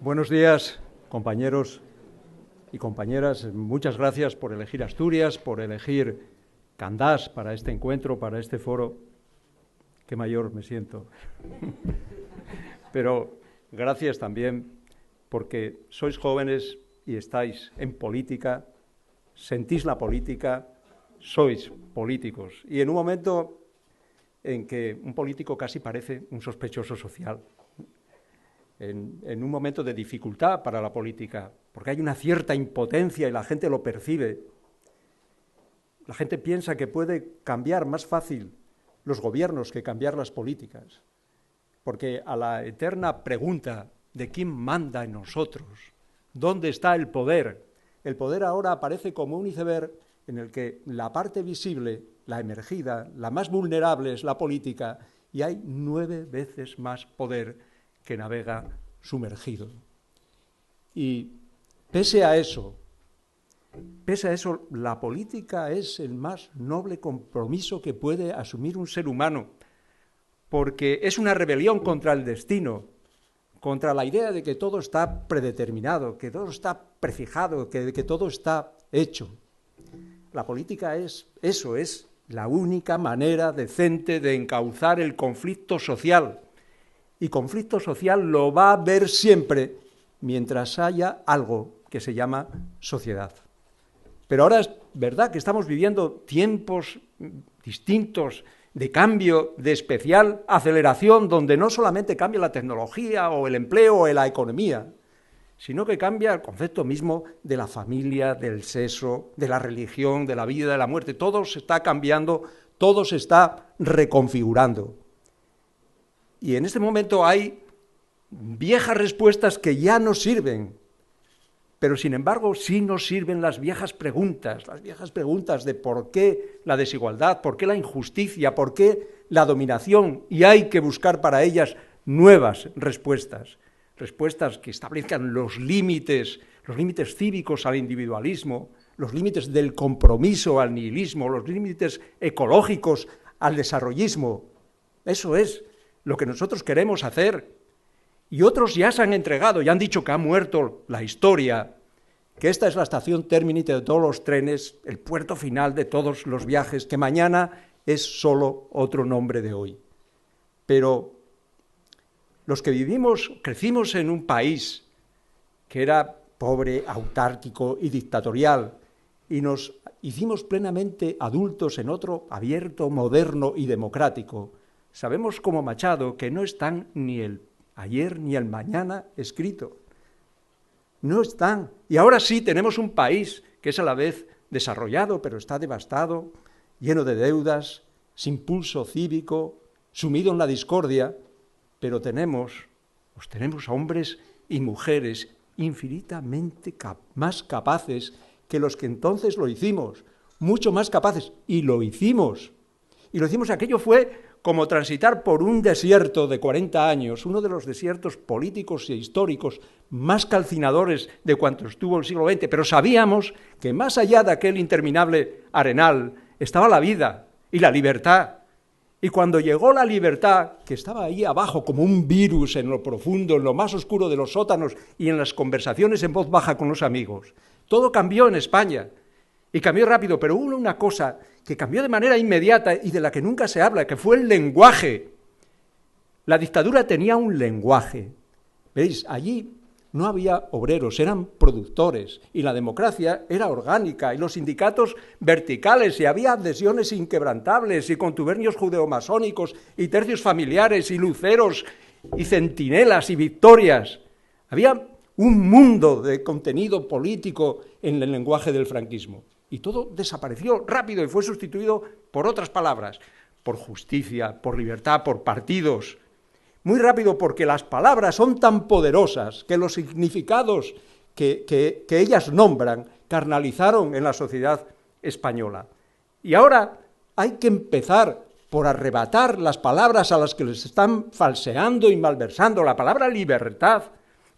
Buenos días, compañeros y compañeras. Muchas gracias por elegir Asturias, por elegir Candás para este encuentro, para este foro. Qué mayor me siento. Pero gracias también porque sois jóvenes y estáis en política, sentís la política, sois políticos. Y en un momento en que un político casi parece un sospechoso social, en un momento de dificultad para la política, porque hay una cierta impotencia y la gente lo percibe. La gente piensa que puede cambiar más fácil los gobiernos que cambiar las políticas, porque a la eterna pregunta de quién manda en nosotros, ¿dónde está el poder? El poder ahora aparece como un iceberg en el que la parte visible, la emergida, la más vulnerable es la política, y hay 9 veces más poder que navega sumergido. Y pese a eso, la política es el más noble compromiso que puede asumir un ser humano, porque es una rebelión contra el destino, contra la idea de que todo está predeterminado, que todo está prefijado, que todo está hecho. La política es eso, es la única manera decente de encauzar el conflicto social. Y conflicto social lo va a haber siempre mientras haya algo que se llama sociedad. Pero ahora es verdad que estamos viviendo tiempos distintos de cambio, de especial aceleración, donde no solamente cambia la tecnología o el empleo o la economía, sino que cambia el concepto mismo de la familia, del sexo, de la religión, de la vida, de la muerte. Todo se está cambiando, todo se está reconfigurando. Y en este momento hay viejas respuestas que ya no sirven, pero sin embargo sí nos sirven las viejas preguntas de por qué la desigualdad, por qué la injusticia, por qué la dominación, y hay que buscar para ellas nuevas respuestas que establezcan los límites cívicos al individualismo, los límites del compromiso al nihilismo, los límites ecológicos al desarrollismo. Eso es lo que nosotros queremos hacer, y otros ya se han entregado, ya han dicho que ha muerto la historia, que esta es la estación terminite de todos los trenes, el puerto final de todos los viajes, que mañana es solo otro nombre de hoy. Pero los que crecimos en un país que era pobre, autárquico y dictatorial, y nos hicimos plenamente adultos en otro abierto, moderno y democrático, sabemos como Machado que no están ni el ayer ni el mañana escrito. No están. Y ahora sí tenemos un país que es a la vez desarrollado, pero está devastado, lleno de deudas, sin pulso cívico, sumido en la discordia, pero tenemos a hombres y mujeres infinitamente más capaces que los que entonces lo hicimos, mucho más capaces, y lo hicimos. Aquello fue como transitar por un desierto de 40 años, uno de los desiertos políticos e históricos más calcinadores de cuanto estuvo el siglo XX, pero sabíamos que más allá de aquel interminable arenal estaba la vida y la libertad. Y cuando llegó la libertad, que estaba ahí abajo como un virus en lo profundo, en lo más oscuro de los sótanos y en las conversaciones en voz baja con los amigos, todo cambió en España. Y cambió rápido, pero hubo una cosa que cambió de manera inmediata y de la que nunca se habla, que fue el lenguaje. La dictadura tenía un lenguaje. ¿Veis? Allí no había obreros, eran productores, y la democracia era orgánica, y los sindicatos verticales, y había adhesiones inquebrantables, y contubernios judeomasónicos, y tercios familiares, y luceros, y centinelas, y victorias. Había un mundo de contenido político en el lenguaje del franquismo. Y todo desapareció rápido y fue sustituido por otras palabras, por justicia, por libertad, por partidos. Muy rápido, porque las palabras son tan poderosas que los significados que ellas nombran carnalizaron en la sociedad española. Y ahora hay que empezar por arrebatar las palabras a las que les están falseando y malversando. La palabra libertad.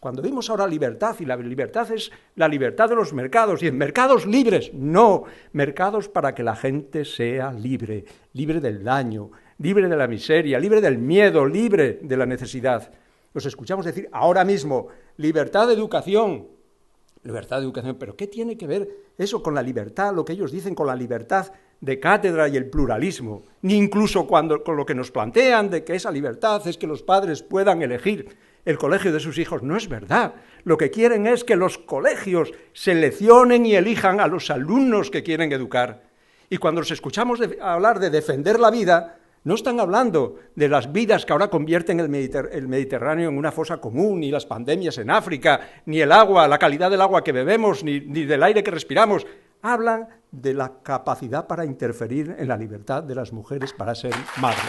Cuando vimos ahora libertad, y la libertad es la libertad de los mercados, y en mercados libres, no, mercados para que la gente sea libre, libre del daño, libre de la miseria, libre del miedo, libre de la necesidad. los escuchamos decir ahora mismo, libertad de educación, pero ¿qué tiene que ver eso con la libertad, lo que ellos dicen con la libertad de cátedra y el pluralismo? Ni incluso con lo que nos plantean de que esa libertad es que los padres puedan elegir el colegio de sus hijos. No es verdad. Lo que quieren es que los colegios seleccionen y elijan a los alumnos que quieren educar. Y cuando los escuchamos hablar de defender la vida, no están hablando de las vidas que ahora convierten el Mediterráneo en una fosa común, ni las pandemias en África, ni el agua, la calidad del agua que bebemos, ni del aire que respiramos. Hablan de la capacidad para interferir en la libertad de las mujeres para ser madres.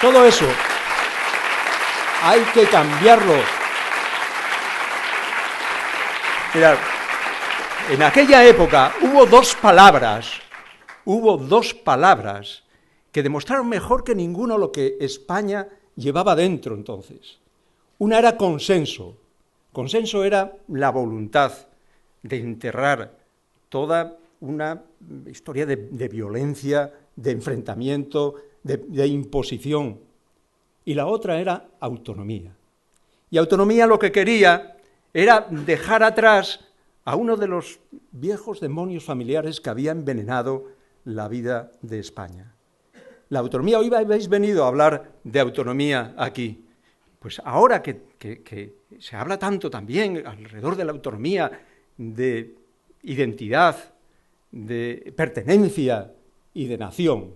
Todo eso hay que cambiarlo. Mirad, en aquella época hubo dos palabras que demostraron mejor que ninguno lo que España llevaba dentro entonces. Una era consenso. Consenso era la voluntad de enterrar toda una historia de violencia, de enfrentamiento, de imposición. Y la otra era autonomía. Y autonomía lo que quería era dejar atrás a uno de los viejos demonios familiares que había envenenado la vida de España. La autonomía, hoy habéis venido a hablar de autonomía aquí. Pues ahora que se habla tanto también alrededor de la autonomía, de identidad, de pertenencia y de nación,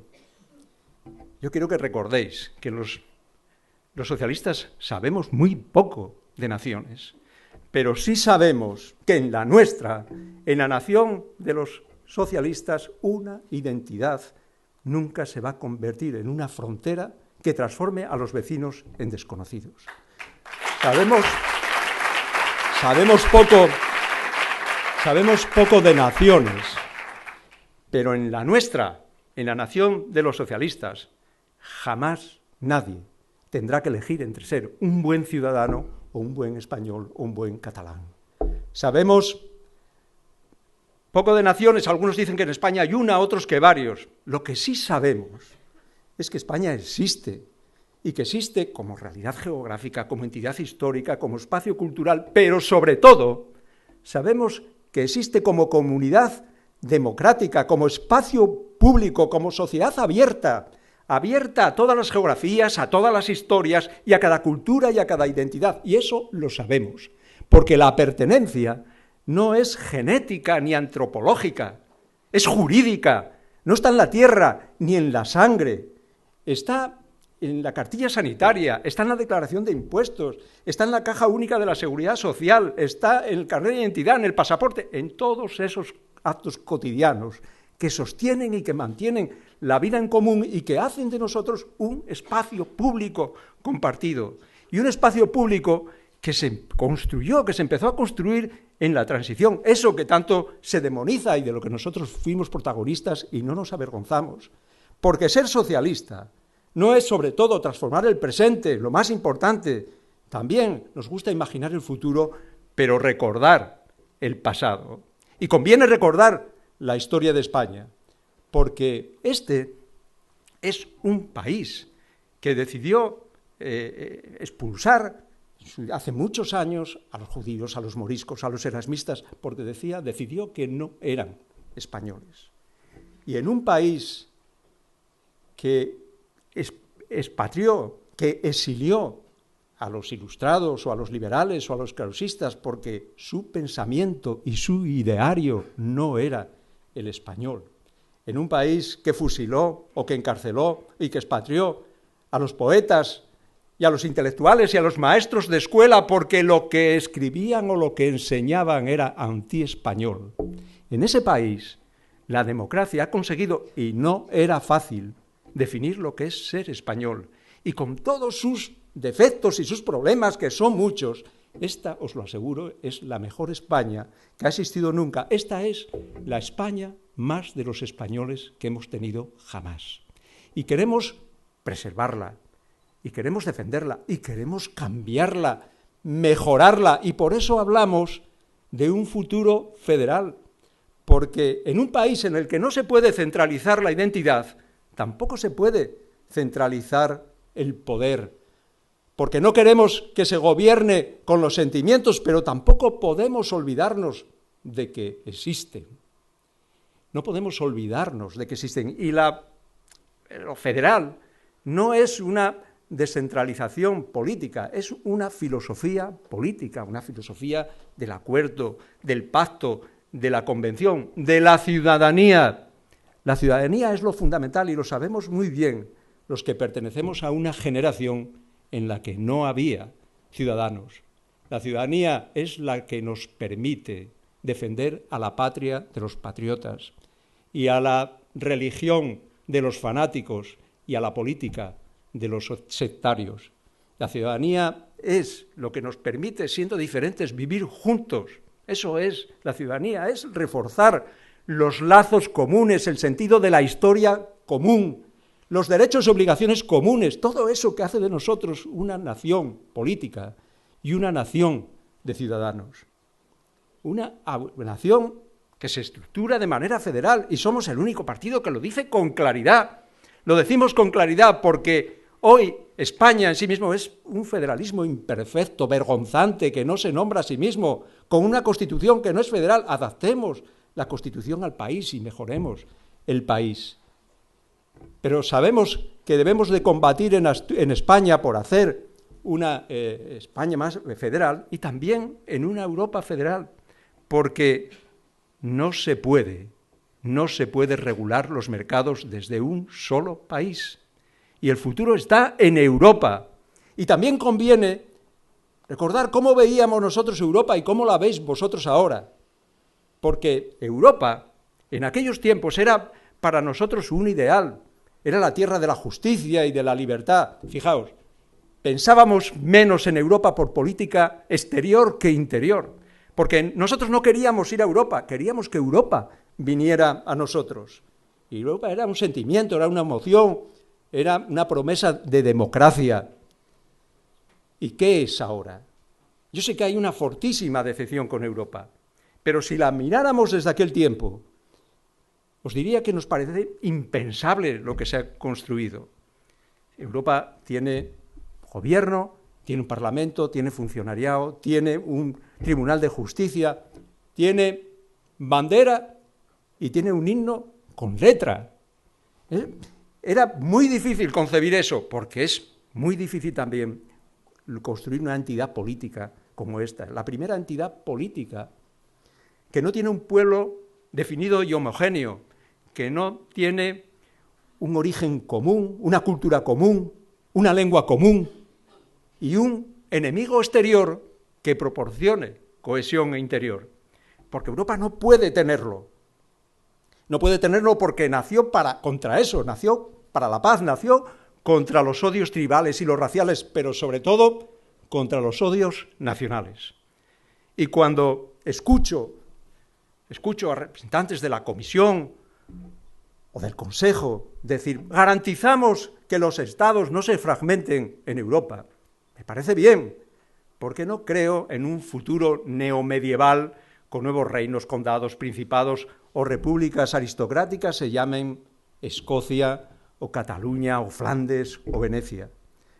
yo quiero que recordéis que los socialistas sabemos muy poco de naciones, pero sí sabemos que en la nuestra, en la nación de los socialistas, una identidad nunca se va a convertir en una frontera que transforme a los vecinos en desconocidos. Sabemos poco de naciones, pero en la nuestra, en la nación de los socialistas, jamás nadie tendrá que elegir entre ser un buen ciudadano o un buen español o un buen catalán. Sabemos poco de naciones, algunos dicen que en España hay una, otros que varios. Lo que sí sabemos es que España existe, y que existe como realidad geográfica, como entidad histórica, como espacio cultural, pero sobre todo sabemos que existe como comunidad democrática, como espacio público, como sociedad abierta a todas las geografías, a todas las historias y a cada cultura y a cada identidad. Y eso lo sabemos, porque la pertenencia no es genética ni antropológica, es jurídica, no está en la tierra ni en la sangre, está en la cartilla sanitaria, está en la declaración de impuestos, está en la caja única de la seguridad social, está en el carnet de identidad, en el pasaporte, en todos esos actos cotidianos que sostienen y que mantienen la vida en común y que hacen de nosotros un espacio público compartido. Y un espacio público que se construyó, que se empezó a construir en la transición, eso que tanto se demoniza y de lo que nosotros fuimos protagonistas y no nos avergonzamos. Porque ser socialista no es sobre todo transformar el presente, lo más importante. También nos gusta imaginar el futuro, pero recordar el pasado. Y conviene recordar la historia de España, porque este es un país que decidió expulsar hace muchos años a los judíos, a los moriscos, a los erasmistas, porque decidió que no eran españoles. Y en un país que expatrió, que exilió a los ilustrados o a los liberales o a los krausistas porque su pensamiento y su ideario no era el español. En un país que fusiló o que encarceló y que expatrió a los poetas y a los intelectuales y a los maestros de escuela porque lo que escribían o lo que enseñaban era antiespañol. En ese país la democracia ha conseguido, y no era fácil, definir lo que es ser español. Y con todos sus defectos y sus problemas, que son muchos, esta, os lo aseguro, es la mejor España que ha existido nunca. Esta es la España más de los españoles que hemos tenido jamás. Y queremos preservarla, y queremos defenderla, y queremos cambiarla, mejorarla, y por eso hablamos de un futuro federal, porque en un país en el que no se puede centralizar la identidad, tampoco se puede centralizar el poder, porque no queremos que se gobierne con los sentimientos, pero tampoco podemos olvidarnos de que existen. No podemos olvidarnos de que existen. Y lo federal no es una descentralización política, es una filosofía política, una filosofía del acuerdo, del pacto, de la convención, de la ciudadanía. La ciudadanía es lo fundamental y lo sabemos muy bien los que pertenecemos a una generación en la que no había ciudadanos. La ciudadanía es la que nos permite defender a la patria de los patriotas y a la religión de los fanáticos y a la política de los sectarios. La ciudadanía es lo que nos permite, siendo diferentes, vivir juntos. Eso es la ciudadanía, es reforzar los lazos comunes, el sentido de la historia común, los derechos y obligaciones comunes, todo eso que hace de nosotros una nación política y una nación de ciudadanos. Una nación que se estructura de manera federal y somos el único partido que lo dice con claridad. Lo decimos con claridad porque hoy España en sí mismo es un federalismo imperfecto, vergonzante, que no se nombra a sí mismo, con una constitución que no es federal. Adaptemos la constitución al país y mejoremos el país. Pero sabemos que debemos de combatir en España por hacer una España más federal y también en una Europa federal, porque no se puede regular los mercados desde un solo país. Y el futuro está en Europa. Y también conviene recordar cómo veíamos nosotros Europa y cómo la veis vosotros ahora. Porque Europa, en aquellos tiempos, era para nosotros un ideal. Era la tierra de la justicia y de la libertad. Fijaos, pensábamos menos en Europa por política exterior que interior. Porque nosotros no queríamos ir a Europa, queríamos que Europa viniera a nosotros. Y Europa era un sentimiento, era una emoción, era una promesa de democracia. ¿Y qué es ahora? Yo sé que hay una fortísima decepción con Europa, pero si la miráramos desde aquel tiempo, os diría que nos parece impensable lo que se ha construido. Europa tiene gobierno, tiene un parlamento, tiene funcionariado, tiene un tribunal de justicia, tiene bandera y tiene un himno con letra. Era muy difícil concebir eso, porque es muy difícil también construir una entidad política como esta, la primera entidad política, que no tiene un pueblo definido y homogéneo, que no tiene un origen común, una cultura común, una lengua común y un enemigo exterior que proporcione cohesión interior. Porque Europa no puede tenerlo. No puede tenerlo porque nació contra eso, nació para la paz, nació contra los odios tribales y los raciales, pero sobre todo contra los odios nacionales. Y cuando escucho a representantes de la Comisión o del Consejo decir, garantizamos que los estados no se fragmenten en Europa, me parece bien, porque no creo en un futuro neomedieval con nuevos reinos, condados, principados o repúblicas aristocráticas se llamen Escocia o Cataluña o Flandes o Venecia.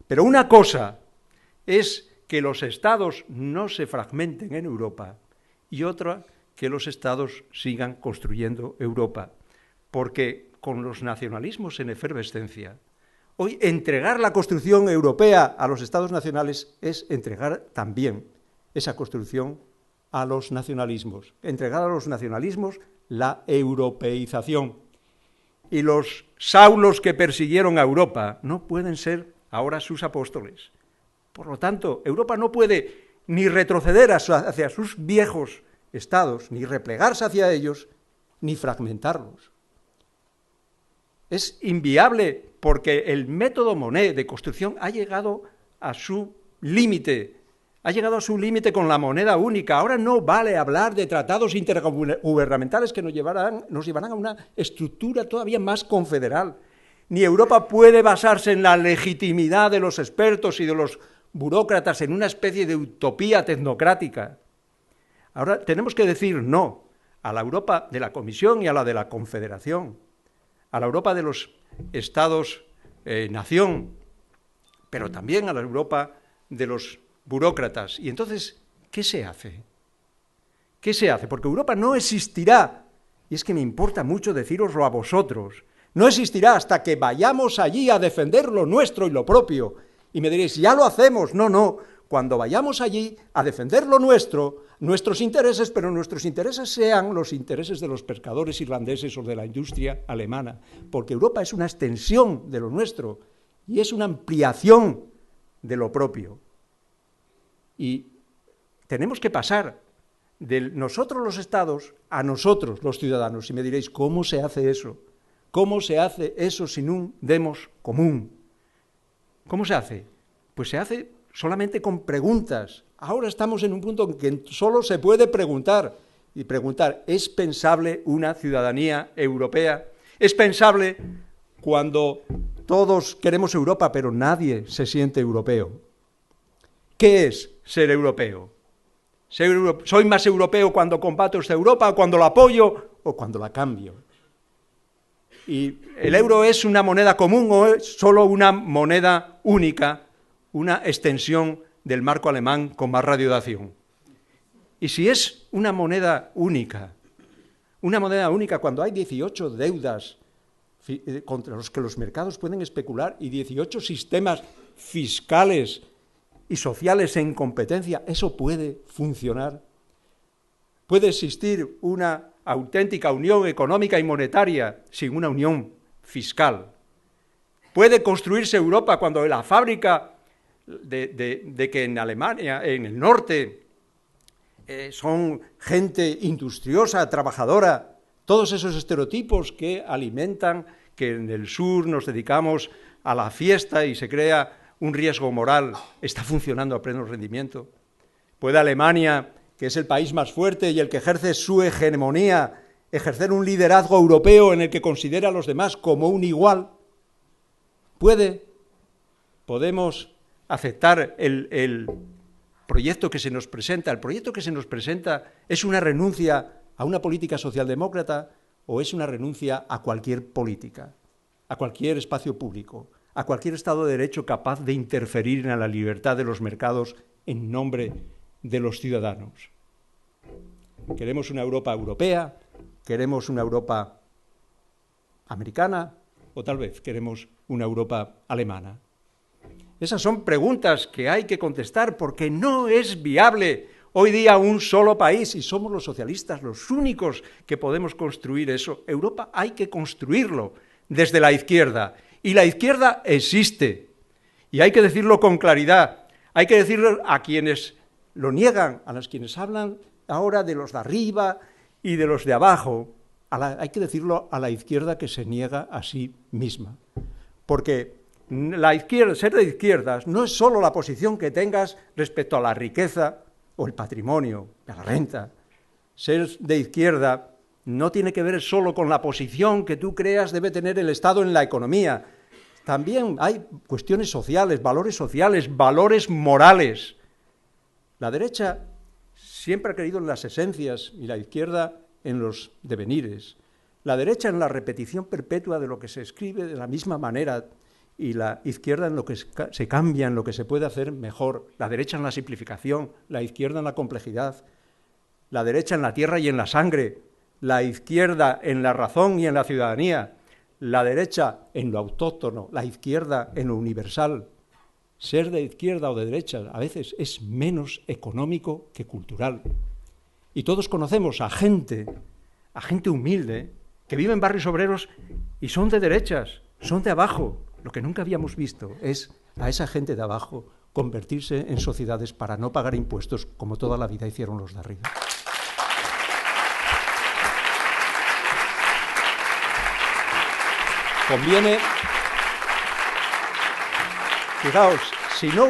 Pero una cosa es que los estados no se fragmenten en Europa y otra que los estados sigan construyendo Europa, porque con los nacionalismos en efervescencia, hoy entregar la construcción europea a los estados nacionales es entregar también esa construcción a los nacionalismos, entregar a los nacionalismos la europeización. Y los saulos que persiguieron a Europa no pueden ser ahora sus apóstoles. Por lo tanto, Europa no puede ni retroceder hacia sus viejos estados, ni replegarse hacia ellos, ni fragmentarlos. Es inviable porque el método Monnet de construcción ha llegado a su límite. Ha llegado a su límite con la moneda única. Ahora no vale hablar de tratados intergubernamentales que nos llevarán a una estructura todavía más confederal. Ni Europa puede basarse en la legitimidad de los expertos y de los burócratas en una especie de utopía tecnocrática. Ahora tenemos que decir no a la Europa de la Comisión y a la de la Confederación, a la Europa de los Estados-nación, pero también a la Europa de los burócratas. Y entonces, ¿qué se hace? ¿Qué se hace? Porque Europa no existirá, y es que me importa mucho decíroslo a vosotros, no existirá hasta que vayamos allí a defender lo nuestro y lo propio. Y me diréis, ya lo hacemos. No, no, cuando vayamos allí a defender lo nuestro, nuestros intereses, pero nuestros intereses sean los intereses de los pescadores irlandeses o de la industria alemana, porque Europa es una extensión de lo nuestro y es una ampliación de lo propio. Y tenemos que pasar de nosotros los estados a nosotros los ciudadanos. Y me diréis, ¿cómo se hace eso? ¿Cómo se hace eso sin un demos común? ¿Cómo se hace? Pues se hace solamente con preguntas. Ahora estamos en un punto en que solo se puede preguntar. Y preguntar, ¿es pensable una ciudadanía europea? ¿Es pensable cuando todos queremos Europa, pero nadie se siente europeo? ¿Qué es ser europeo? ¿Soy más europeo cuando combato esta Europa, cuando la apoyo o cuando la cambio? ¿Y el euro es una moneda común o es solo una moneda única, una extensión del marco alemán con más radiodacción? Y si es una moneda única cuando hay 18 deudas contra los que los mercados pueden especular y 18 sistemas fiscales y sociales en competencia, ¿eso puede funcionar? ¿Puede existir una auténtica unión económica y monetaria sin una unión fiscal? ¿Puede construirse Europa cuando la fábrica de que en Alemania, en el norte, son gente industriosa, trabajadora, todos esos estereotipos que alimentan que en el sur nos dedicamos a la fiesta y se crea un riesgo moral, está funcionando a pleno rendimiento? ¿Puede Alemania, que es el país más fuerte y el que ejerce su hegemonía, ejercer un liderazgo europeo en el que considera a los demás como un igual? ¿Podemos aceptar el proyecto que se nos presenta? ¿El proyecto que se nos presenta es una renuncia a una política socialdemócrata o es una renuncia a cualquier política, a cualquier espacio público, a cualquier Estado de Derecho capaz de interferir en la libertad de los mercados en nombre de los ciudadanos? ¿Queremos una Europa europea? ¿Queremos una Europa americana? ¿O tal vez queremos una Europa alemana? Esas son preguntas que hay que contestar porque no es viable hoy día un solo país y somos los socialistas los únicos que podemos construir eso. Europa hay que construirlo desde la izquierda y la izquierda existe y hay que decirlo con claridad, hay que decirlo a quienes lo niegan, a los quienes hablan ahora de los de arriba y de los de abajo, hay que decirlo a la izquierda que se niega a sí misma, porque la izquierda, ser de izquierdas no es solo la posición que tengas respecto a la riqueza o el patrimonio, a la renta. Ser de izquierda no tiene que ver solo con la posición que tú creas debe tener el Estado en la economía. También hay cuestiones sociales, valores morales. La derecha siempre ha creído en las esencias y la izquierda en los devenires. La derecha en la repetición perpetua de lo que se escribe de la misma manera y la izquierda en lo que se cambia, en lo que se puede hacer mejor. La derecha en la simplificación, la izquierda en la complejidad. La derecha en la tierra y en la sangre, la izquierda en la razón y en la ciudadanía. La derecha en lo autóctono, la izquierda en lo universal. Ser de izquierda o de derecha a veces es menos económico que cultural. Y todos conocemos a gente humilde, que vive en barrios obreros y son de derechas, son de abajo. Lo que nunca habíamos visto es a esa gente de abajo convertirse en sociedades para no pagar impuestos como toda la vida hicieron los de arriba. Conviene, fijaos, si no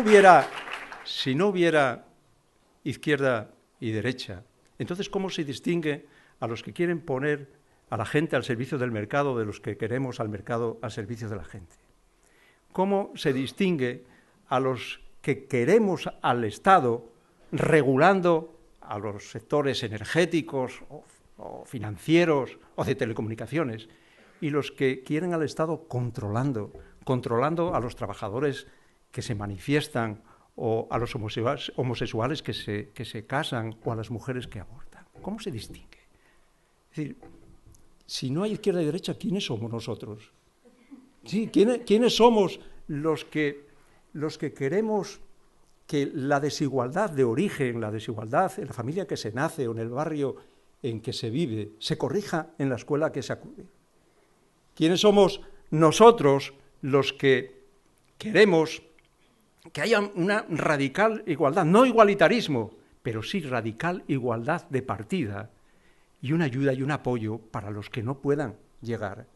hubiera izquierda y derecha, entonces ¿cómo se distingue a los que quieren poner a la gente al servicio del mercado de los que queremos al mercado al servicio de la gente? ¿Cómo se distingue a los que queremos al Estado regulando a los sectores energéticos o financieros o de telecomunicaciones y los que quieren al Estado controlando a los trabajadores que se manifiestan o a los homosexuales que se casan o a las mujeres que abortan. ¿Cómo se distingue? Es decir, si no hay izquierda y derecha, ¿quiénes somos nosotros? Sí, ¿quiénes somos los que queremos que la desigualdad de origen, la desigualdad en la familia que se nace o en el barrio en que se vive, se corrija en la escuela que se acude? ¿Quiénes somos nosotros los que queremos que haya una radical igualdad, no igualitarismo, pero sí radical igualdad de partida y una ayuda y un apoyo para los que no puedan llegar?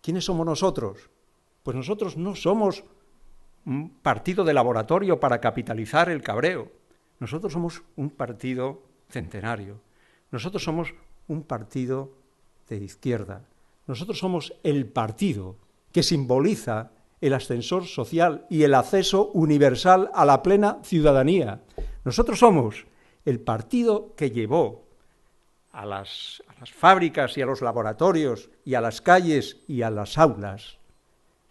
¿Quiénes somos nosotros? Pues nosotros no somos un partido de laboratorio para capitalizar el cabreo. Nosotros somos un partido centenario. Nosotros somos un partido de izquierda. Nosotros somos el partido que simboliza el ascensor social y el acceso universal a la plena ciudadanía. Nosotros somos el partido que llevó a las fábricas y a los laboratorios y a las calles y a las aulas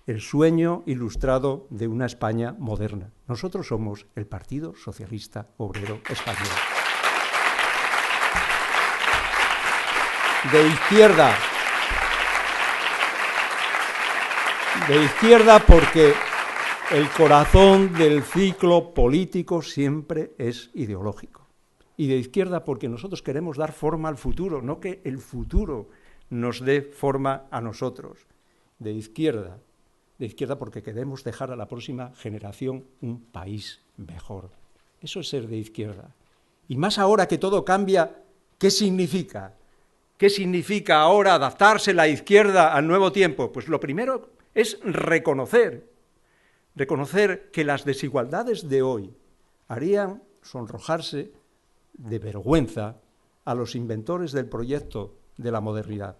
el sueño ilustrado de una España moderna. Nosotros somos el Partido Socialista Obrero Español. De izquierda porque el corazón del ciclo político siempre es ideológico. Y de izquierda porque nosotros queremos dar forma al futuro, no que el futuro nos dé forma a nosotros. De izquierda porque queremos dejar a la próxima generación un país mejor. Eso es ser de izquierda. Y más ahora que todo cambia, ¿qué significa? ¿Qué significa ahora adaptarse la izquierda al nuevo tiempo? Pues lo primero es reconocer que las desigualdades de hoy harían sonrojarse de vergüenza a los inventores del proyecto de la modernidad.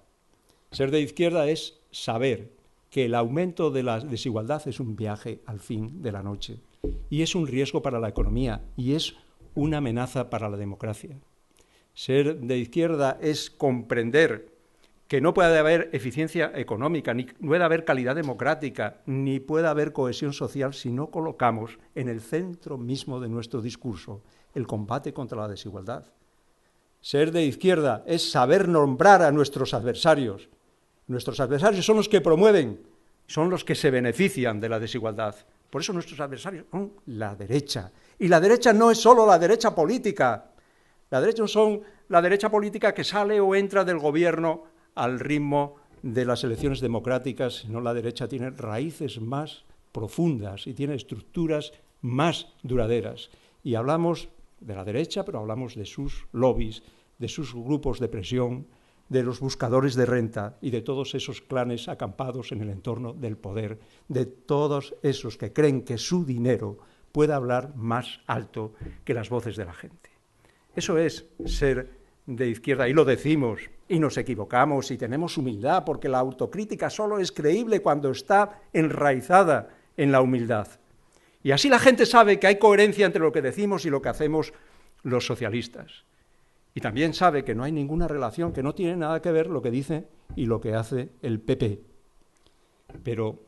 Ser de izquierda es saber que el aumento de la desigualdad es un viaje al fin de la noche y es un riesgo para la economía y es una amenaza para la democracia. Ser de izquierda es comprender que no puede haber eficiencia económica, ni puede haber calidad democrática, ni puede haber cohesión social si no colocamos en el centro mismo de nuestro discurso el combate contra la desigualdad. Ser de izquierda es saber nombrar a nuestros adversarios. Nuestros adversarios son los que promueven, son los que se benefician de la desigualdad. Por eso nuestros adversarios son la derecha. Y la derecha no es solo la derecha política. La derecha no son la derecha política que sale o entra del gobierno al ritmo de las elecciones democráticas, sino la derecha tiene raíces más profundas y tiene estructuras más duraderas. Y hablamos de la derecha, pero hablamos de sus lobbies, de sus grupos de presión, de los buscadores de renta y de todos esos clanes acampados en el entorno del poder, de todos esos que creen que su dinero puede hablar más alto que las voces de la gente. Eso es ser de izquierda, y lo decimos, y nos equivocamos, y tenemos humildad, porque la autocrítica solo es creíble cuando está enraizada en la humildad. Y así la gente sabe que hay coherencia entre lo que decimos y lo que hacemos los socialistas. Y también sabe que no hay ninguna relación, que no tiene nada que ver lo que dice y lo que hace el PP. Pero,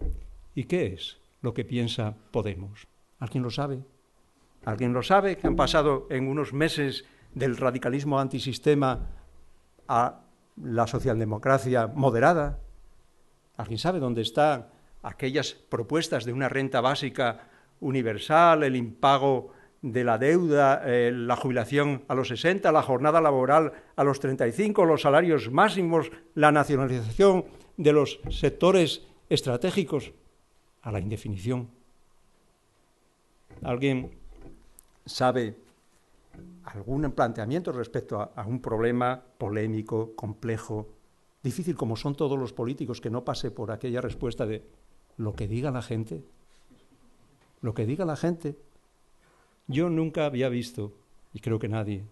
¿y qué es lo que piensa Podemos? ¿Alguien lo sabe? ¿Alguien lo sabe? Que han pasado en unos meses del radicalismo antisistema a la socialdemocracia moderada. ¿Alguien sabe dónde están aquellas propuestas de una renta básica universal, el impago de la deuda, la jubilación a los 60, la jornada laboral a los 35, los salarios máximos, la nacionalización de los sectores estratégicos a la indefinición? ¿Alguien sabe algún planteamiento respecto a un problema polémico, complejo, difícil como son todos los políticos, que no pase por aquella respuesta de lo que diga la gente? Lo que diga la gente. Yo nunca había visto, y creo que nadie,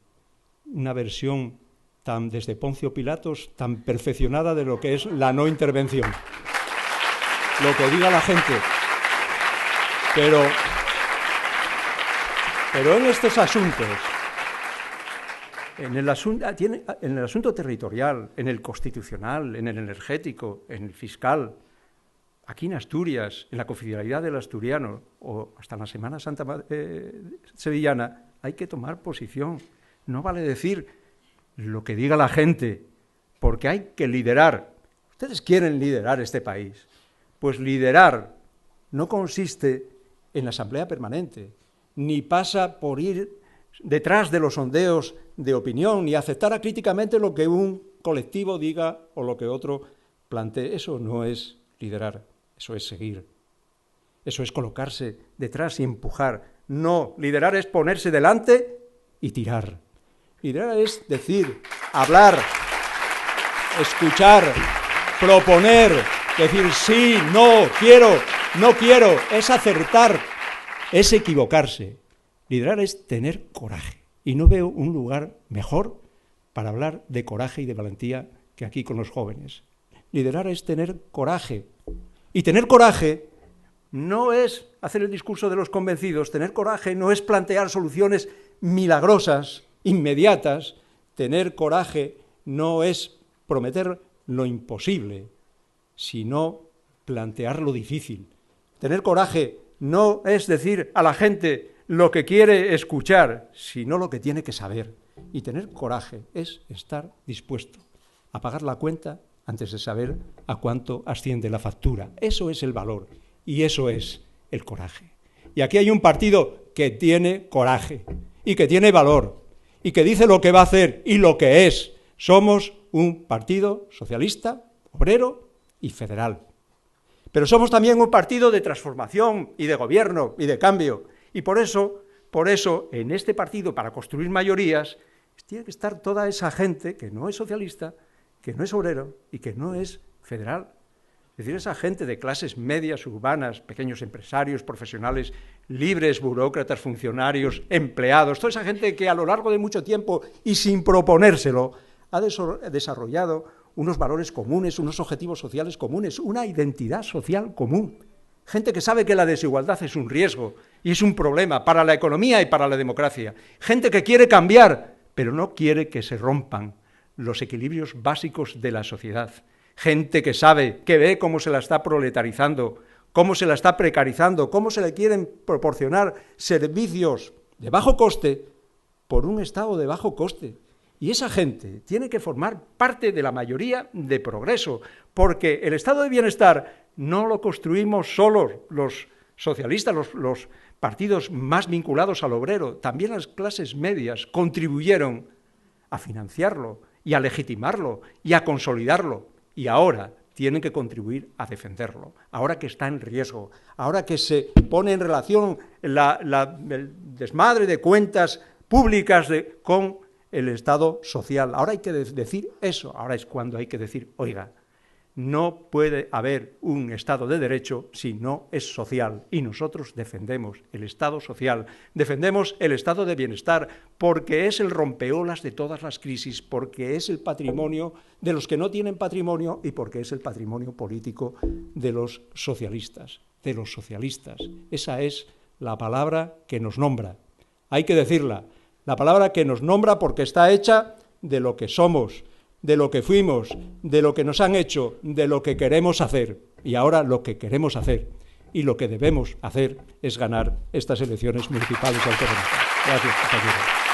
una versión tan desde Poncio Pilatos, tan perfeccionada de lo que es la no intervención. Lo que diga la gente. Pero en estos asuntos, en el asunto territorial, en el constitucional, en el energético, en el fiscal, aquí en Asturias, en la cooficialidad del asturiano, o hasta en la Semana Santa sevillana, hay que tomar posición. No vale decir lo que diga la gente, porque hay que liderar. Ustedes quieren liderar este país. Pues liderar no consiste en la Asamblea Permanente, ni pasa por ir detrás de los sondeos de opinión, ni aceptar acríticamente lo que un colectivo diga o lo que otro plantee. Eso no es liderar, eso es seguir. Eso es colocarse detrás y empujar. No, liderar es ponerse delante y tirar. Liderar es decir, hablar, escuchar, proponer, decir sí, no, quiero, es acertar, es equivocarse. Liderar es tener coraje. Y no veo un lugar mejor para hablar de coraje y de valentía que aquí con los jóvenes. Liderar es tener coraje. Y tener coraje no es hacer el discurso de los convencidos, tener coraje no es plantear soluciones milagrosas, inmediatas, tener coraje no es prometer lo imposible, sino plantear lo difícil. Tener coraje no es decir a la gente lo que quiere escuchar, sino lo que tiene que saber. Y tener coraje es estar dispuesto a pagar la cuenta antes de saber a cuánto asciende la factura. Eso es el valor y eso es el coraje. Y aquí hay un partido que tiene coraje y que tiene valor y que dice lo que va a hacer y lo que es. Somos un partido socialista, obrero y federal. Pero somos también un partido de transformación y de gobierno y de cambio. Y por eso, en este partido, para construir mayorías, tiene que estar toda esa gente que no es socialista, que no es obrero y que no es federal. Es decir, esa gente de clases medias, urbanas, pequeños empresarios, profesionales, libres, burócratas, funcionarios, empleados, toda esa gente que a lo largo de mucho tiempo y sin proponérselo ha desarrollado unos valores comunes, unos objetivos sociales comunes, una identidad social común. Gente que sabe que la desigualdad es un riesgo y es un problema para la economía y para la democracia. Gente que quiere cambiar, pero no quiere que se rompan los equilibrios básicos de la sociedad. Gente que sabe, que ve cómo se la está proletarizando, cómo se la está precarizando, cómo se le quieren proporcionar servicios de bajo coste por un Estado de bajo coste. Y esa gente tiene que formar parte de la mayoría de progreso, porque el estado de bienestar no lo construimos solos los socialistas, los partidos más vinculados al obrero, también las clases medias contribuyeron a financiarlo y a legitimarlo y a consolidarlo, y ahora tienen que contribuir a defenderlo, ahora que está en riesgo, ahora que se pone en relación el desmadre de cuentas públicas con el Estado social. Ahora hay que decir eso, ahora es cuando hay que decir, oiga, no puede haber un Estado de Derecho si no es social, y nosotros defendemos el Estado social, defendemos el Estado de bienestar, porque es el rompeolas de todas las crisis, porque es el patrimonio de los que no tienen patrimonio y porque es el patrimonio político de los socialistas, de los socialistas. Esa es la palabra que nos nombra, hay que decirla. La palabra que nos nombra porque está hecha de lo que somos, de lo que fuimos, de lo que nos han hecho, de lo que queremos hacer. Y ahora lo que queremos hacer y lo que debemos hacer es ganar estas elecciones municipales y autonómicas. Gracias, compañeros.